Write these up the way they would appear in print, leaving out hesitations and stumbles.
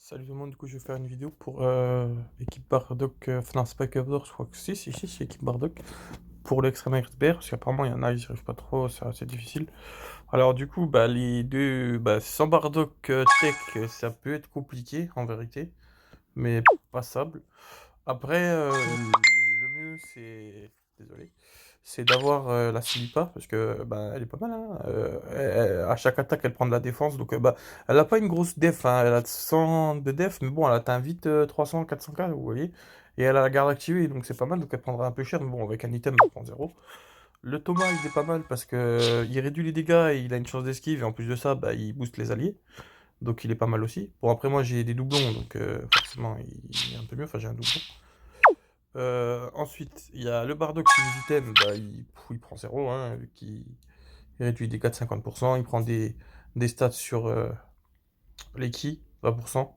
Salut tout le monde, du coup je vais faire une vidéo pour équipe Bardock, non c'est pas équipe Bardock, je crois que si, c'est équipe Bardock, pour l'extrême XBR, parce qu'apparemment il y en a, ils n'y arrivent pas trop, c'est assez difficile. Alors du coup, bah les deux, bah sans Bardock Tech, ça peut être compliqué en vérité, mais passable. Après, le mieux c'est, désolé, c'est d'avoir la Silipa, parce que bah, elle est pas mal, hein. À chaque attaque, elle prend de la défense, donc bah, elle a pas une grosse def, hein. Elle a 100 de def, mais bon, elle atteint vite 300, 400k, vous voyez. Et elle a la garde activée, donc c'est pas mal, donc elle prendra un peu cher, mais bon, avec un item, elle prend zéro. Le Thomas, il est pas mal parce que il réduit les dégâts et il a une chance d'esquive, et en plus de ça, bah, il booste les alliés, donc il est pas mal aussi. Bon, après, moi j'ai des doublons, donc forcément, il est un peu mieux, enfin j'ai un doublon. Ensuite, il y a le Bardock qui les items, bah, il prend zéro, hein, vu qu'il réduit des 4-50%, il prend des stats sur les ki, 20%,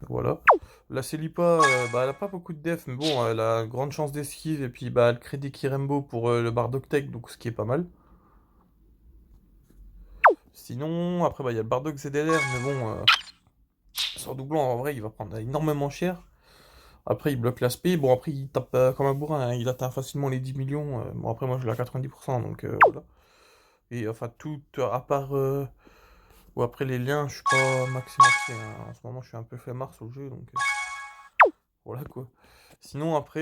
voilà. La Celipa, bah, elle a pas beaucoup de def, mais bon, elle a grande chance d'esquive, et puis bah, elle crée des Kirembo pour le Bardock Tech, donc ce qui est pas mal. Sinon, après, bah, il y a le Bardock ZLR, mais bon, sans doublon, en vrai, il va prendre énormément cher. Après, il bloque l'aspect. Bon, après, il tape comme un bourrin, hein. Il atteint facilement les 10 millions. Bon, après, moi, je l'ai à 90%, donc voilà. Et enfin, tout, à part. Ou après les liens, je suis pas maxi maxi, hein. En ce moment, je suis un peu flemmard sur le jeu, donc voilà quoi. Sinon, après,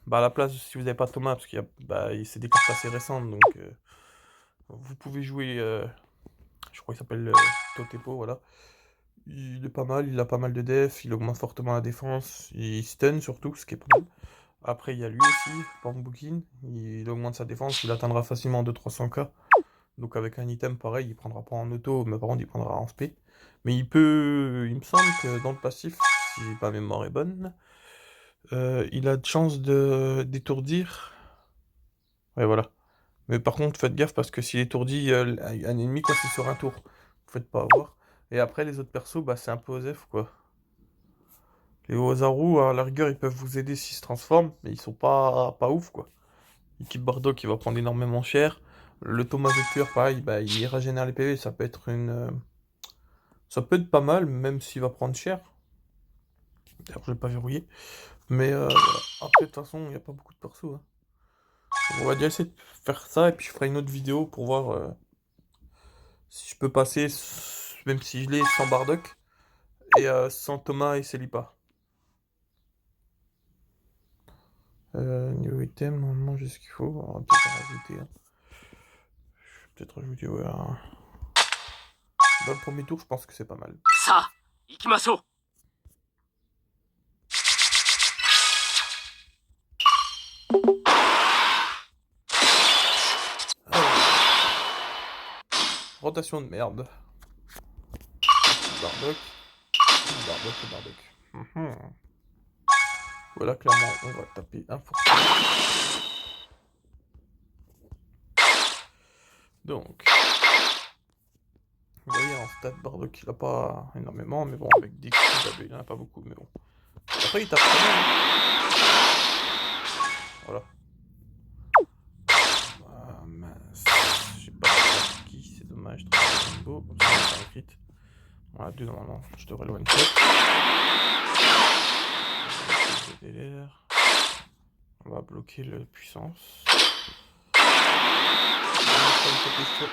bah, à la place, si vous n'avez pas Thomas, parce qu'il y a, bah, c'est des cartes assez récentes, donc vous pouvez jouer. Je crois qu'il s'appelle Totepo, voilà. Il est pas mal, il a pas mal de def, il augmente fortement la défense, il stun surtout, ce qui est pas mal. Après, il y a lui aussi, Pambukin, il augmente sa défense, il atteindra facilement 200-300k. Donc avec un item pareil, il prendra pas en auto, mais par contre il prendra en spé. Mais il peut, il me semble que dans le passif, si ma mémoire est bonne, il a de chance de d'étourdir. Ouais, voilà. Mais par contre, faites gaffe parce que s'il étourdit un ennemi quand c'est sur un tour, vous faites pas avoir. Et après, les autres persos, bah c'est un peu OSEF quoi. Les Ozaru, à la rigueur, ils peuvent vous aider s'ils se transforment, mais ils sont pas ouf quoi. L'équipe Bordeaux qui va prendre énormément cher. Le Thomas Vecteur, pareil, bah, il régénère les PV, ça peut être ça peut être pas mal, même s'il va prendre cher. D'ailleurs, je l'ai pas verrouillé. Mais voilà. Après, de toute façon, il n'y a pas beaucoup de persos, hein. On va déjà essayer de faire ça, et puis je ferai une autre vidéo pour voir si je peux passer, même si je l'ai sans Bardock, et sans Thomas et Celipa. Niveau item, normalement j'ai ce qu'il faut. On va peut-être en rajouter, hein. Je vais peut-être rajouter, ouais, dans le premier tour, je pense que c'est pas mal. さあ、行きましょう。Rotation de merde. Bardock, Bardock et Bardock. Mhm. Voilà, clairement, on va taper un forfait. Donc, vous voyez, en stat, Bardock, il a pas énormément, mais bon, avec des coups, il en a pas beaucoup, mais bon. Après, il tape quand même, hein. Voilà. Ah, mince. J'ai pas qui, c'est dommage. Beau, comme ça, on va faire un crit. Voilà, deux normalement, je devrais le one-shot. On va bloquer la puissance.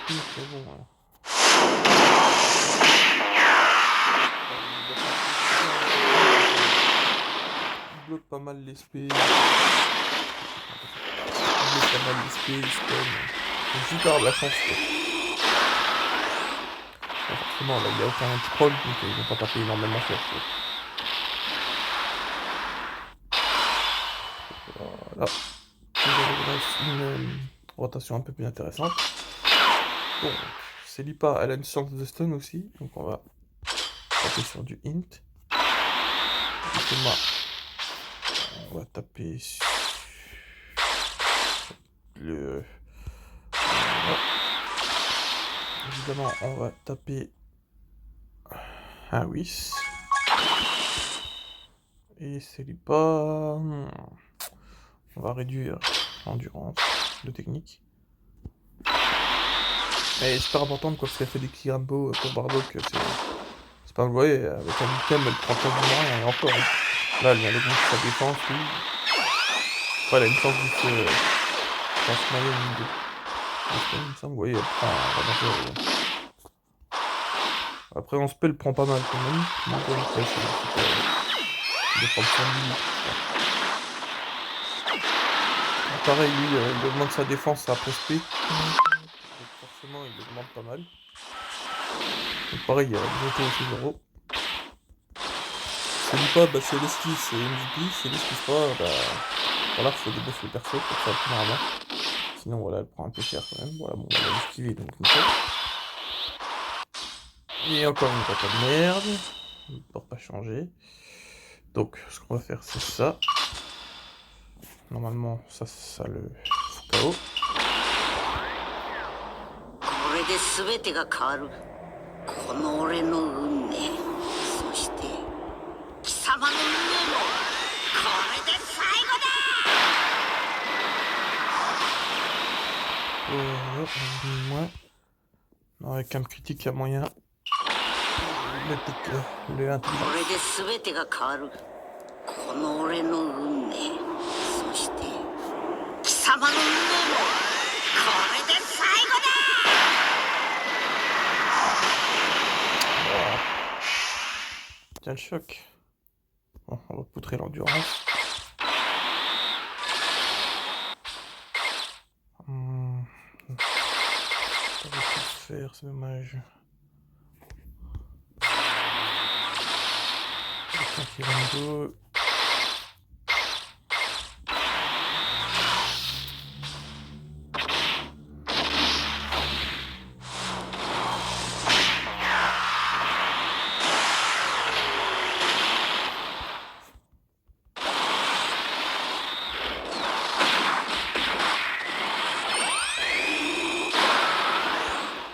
Mais bon, voilà. Il bloque pas mal les spells. Il bloque pas mal les spells, il stun. Faut juste avoir de la chance, quoi. Bon, forcément, là, il n'y a aucun anti-troll, donc ils vont pas taper énormément cher, quoi. Voilà. Une rotation un peu plus intéressante. Bon, Celipa, elle a une chance de stun aussi, donc on va taper sur du int. Thomas, on va taper sur le... Voilà. Évidemment, on va taper un Whis. Et Celipa... On va réduire l'endurance de technique. Mais c'est super important de quoi, parce qu'elle fait des petits Rambo pour Bardock, c'est Enfin, vous voyez, avec un item, elle prend quasiment rien, et encore. Hein. Là, elle vient d'augmenter sa défense, oui. Après, elle a une chance de se moyenne de il me semble. Vous voyez, elle prend vraiment zéro. Après, en spell, elle prend pas mal quand même. Donc, après, il doit prendre 100 000. Pareil, lui, il augmente sa défense après SP. Donc forcément, il augmente pas mal. Donc pareil, il y a bientôt aussi 0. Si elle dit pas, bah si elle esquive, c'est MVP. Si elle esquive pas, bah voilà, faut débuff le perso pour faire plus normalement. Sinon, voilà, elle prend un peu cher quand même. Voilà, bon, elle a esquivé, donc nickel. Et encore une papa de merde. Il ne peut pas changer. Donc, ce qu'on va faire, c'est ça. Normalement, ça le fout KO. これで全てが変わる。この俺の運命、そして貴様の運命もこれで最後だ。Ouais. Non, avec un critique, il y a moyen. Le 1 これで全てが変わる。この俺の運命、そして貴様の運命もこれで最後だ。Tiens le choc. Bon, on va poutrer l'endurance. Ça va tout faire, c'est dommage. Un Kirando.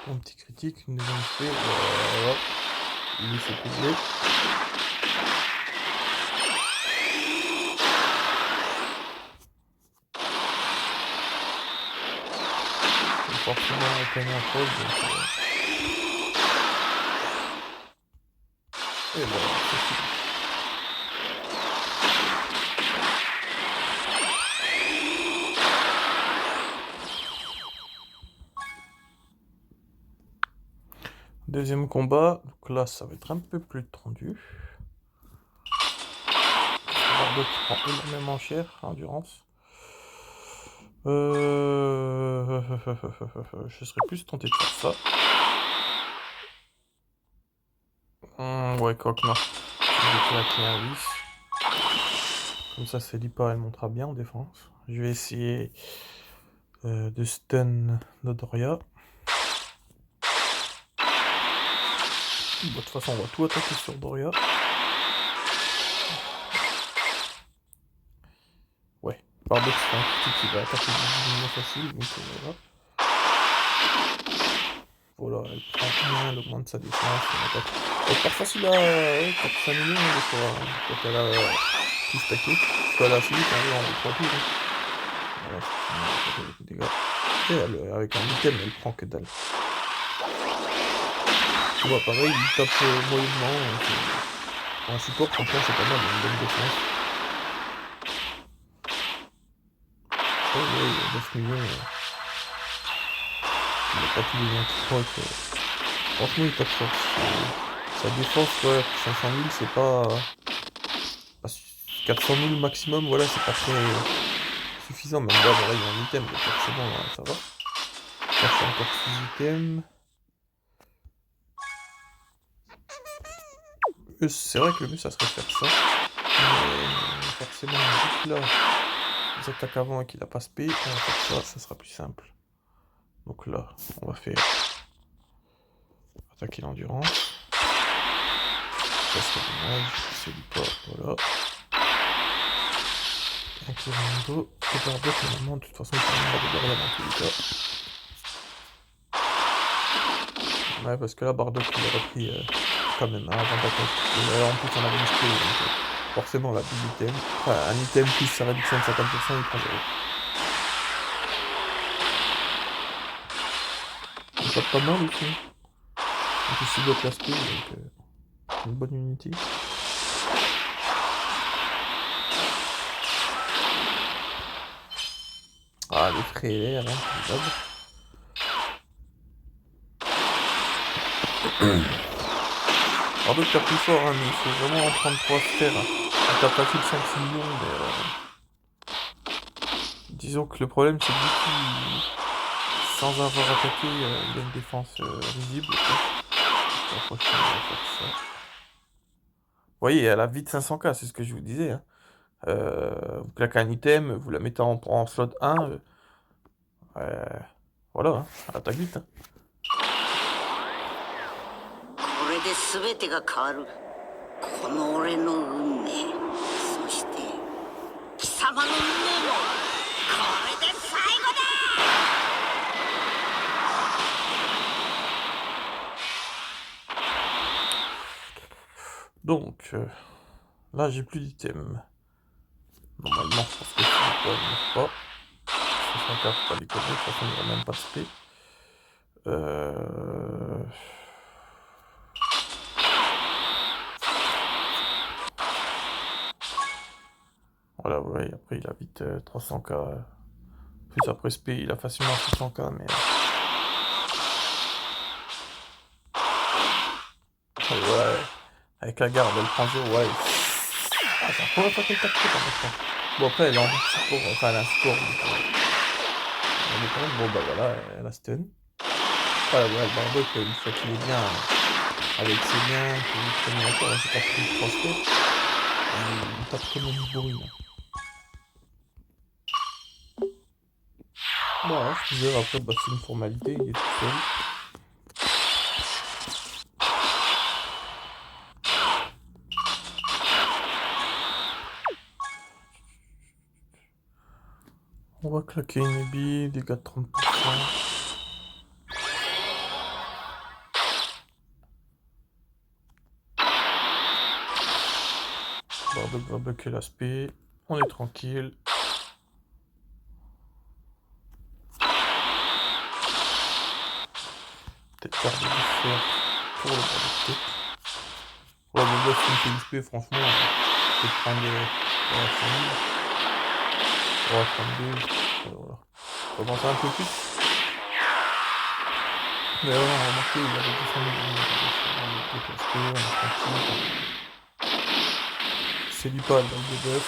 Un petit critique, une deuxième fait, voilà. Il s'est couplé. Forcément, on connaît un proche, donc... Et voilà, c'est fini. Deuxième combat, donc là ça va être un peu plus tendu. Bardo qui prend énormément cher, endurance. Je serais plus tenté de faire ça. Ouais, quoi que non. Je vais claquer un 8. Comme ça, Celipa elle montera bien en défense. Je vais essayer de stun Dodoria. De toute façon, on va tout attaquer sur Doria. Ouais, Bardo c'est un critique qui va attaquer difficilement facile, donc voilà. Voilà, elle prend bien, elle augmente sa défense, elle attaque. Elle part facile à 4-5 millions des fois, hein, quand elle a tout stacké. Parce qu'elle a assez vite, hein, en 3 tours. Hein. Voilà, elle fait des dégâts. Et elle, avec un item, elle prend que dalle. Tu vois, pareil, il tape moyennement. En support, franchement, c'est pas mal, il y a une bonne défense. Oh, ouais, il y a 9 millions. Il n'y a pas tous les gens qui croient que... Franchement, il tape fort. Sa défense, ouais, 500 000, c'est pas... 400 000 maximum, voilà, c'est pas très suffisant. Même là, voilà, il y a un item, donc forcément, là, ça va. Là, c'est encore 6 items. C'est vrai que le mieux, ça serait de faire ça. Mais forcément, vu que là, les attaques avant et qu'il a pas spé, on va faire ça, ça sera plus simple. Donc là, on va faire attaquer l'endurance. Ça serait dommage, c'est du pas, voilà. Un Kirando, et Bardo, finalement, de toute façon, il prendra de Doria dans tous les cas. Ouais, parce que là, Bardo, il a repris quand même, hein, avant d'attaquer. Et en plus, on avait une spé, donc forcément, la double item. Enfin, un item plus sa réduction de 50%, il prend 0. Il tape pas mal aussi. En plus, il bloque la spé, donc... une bonne unité. Ah, les frais l'air, hein, alors donc t'as plus fort, hein, mais il faut vraiment en prendre 3 sphères. T'as facile 5 millions, mais disons que le problème c'est que du coup, sans avoir attaqué, il a une défense risible. La prochaine, on va faire ça. Vous voyez, elle a vite 500k, c'est ce que je vous disais. Hein. Vous claquez un item, vous la mettez en slot 1. Voilà, hein, elle attaque vite. Hein. これで全てが変わる。この俺の運命、そして貴様の運命もこれで最後だ。 Donc, là j'ai plus d'items. Normalement, je pense que je ne meurt pas. 64, faut pas déconner, de toute façon, il n'y aura même pas de spé. Voilà, ouais, après il a vite 300k. Plus après spé, il a facilement 600k, mais... ouais, avec la garde, elle prend 0, ouais. Ah, c'est la première fois qu'elle tape par contre. Bon, après, elle a envie de support, enfin, elle a un support. Bon, bah voilà, elle a stun. Voilà, ouais, le barbuck, une fois qu'il est bien avec ses liens, qu'il est premier encore, là, j'ai pas pris 3 spots. Il tape comme un bourrine. Voilà, je disais, après, bah, c'est une formalité, il est tout seul. On va claquer une ébille, dégâts de 30%. Bardock va bloquer l'aspect. On est tranquille. Peut-être garder du fer pour le Bardock tech. Pour la Bardock une PXP, franchement, peut-être prendre la 5000. On va prendre 2. Voilà. On va avancer un peu plus. Mais alors, on a remarqué, il y avait 200 000 on est tranquille. C'est lui pas le debuff.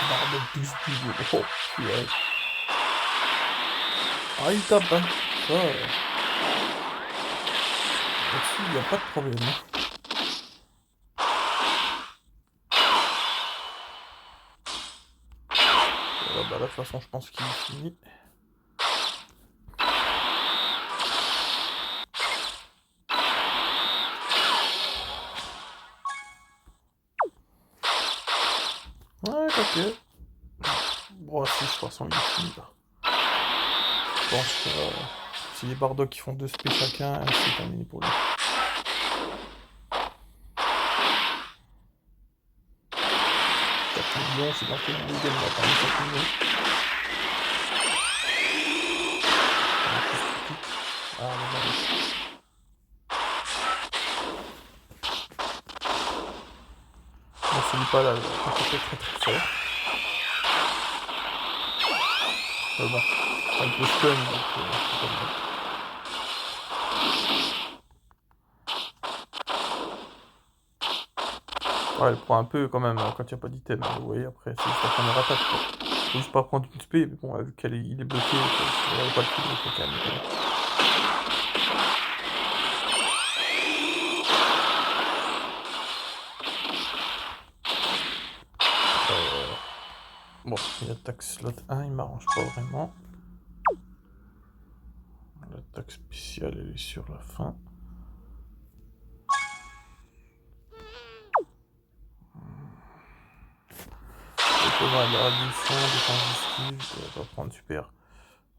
Bardock 12 pivots. Oh, ouais. Ah, il tape, hein. Ça, là-dessus, il n'y a pas de problème. Hein. Voilà, bah là, de toute façon, je pense qu'il est fini. Ouais, ok. Bon, si, de toute façon, il est fini, là. Je pense que si les Bardock qui font 2 spé chacun, c'est terminé pour lui. 4 millions, c'est dans quel deuxième là, parmi 5 millions. Ah, regardez. Bon, celui pas là, il est très très fort. Bon, un peu stun, donc c'est pas mal. Ouais, elle prend un peu quand même quand il n'y a pas d'item. Vous voyez, après, c'est juste la première attaque. Faut juste pas prendre une spé, mais bon, vu qu'il est bloqué, il n'y avait pas de coup, il faut quand même. Bon, il attaque slot 1, il m'arrange pas vraiment. L'attaque spéciale, elle est sur la fin. Pas mal, la réduction, défense d'esquive, on va prendre super.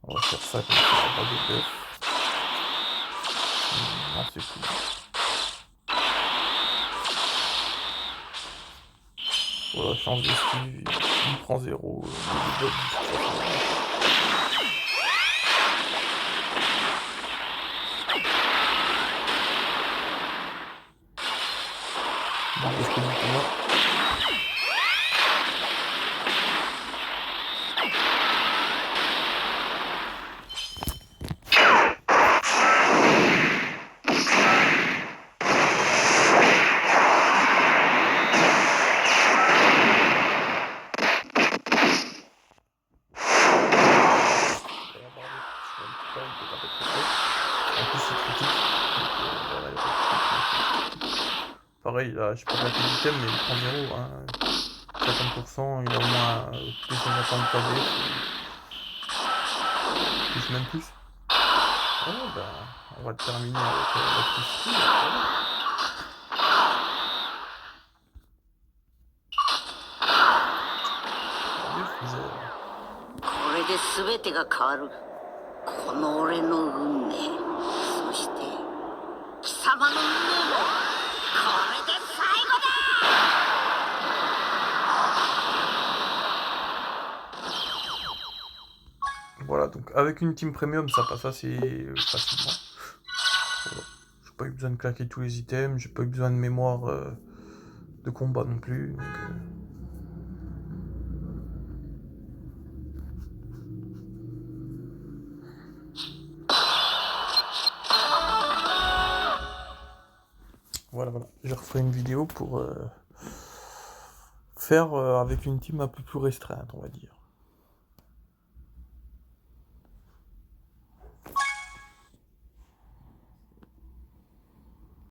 On va faire ça comme ça, on va pas de buff. Non, c'est cool. Voilà, chance de Steve, il prend 0. Pareil, là, je sais pas la d'item, mais il prend 0, hein. 50%, il a au moins 250 KD, plus même plus. Oh, ben, on va terminer avec la petite skill. これで全てが変わる。この俺の運命、そして貴様の運命もこれで最後だ。 Voilà, donc avec une team premium, ça passe assez facilement. Voilà. J'ai pas eu besoin de claquer tous les items, j'ai pas eu besoin de mémoire de combat non plus. Donc, voilà, voilà. Je referai une vidéo pour faire avec une team un peu plus restreinte, on va dire.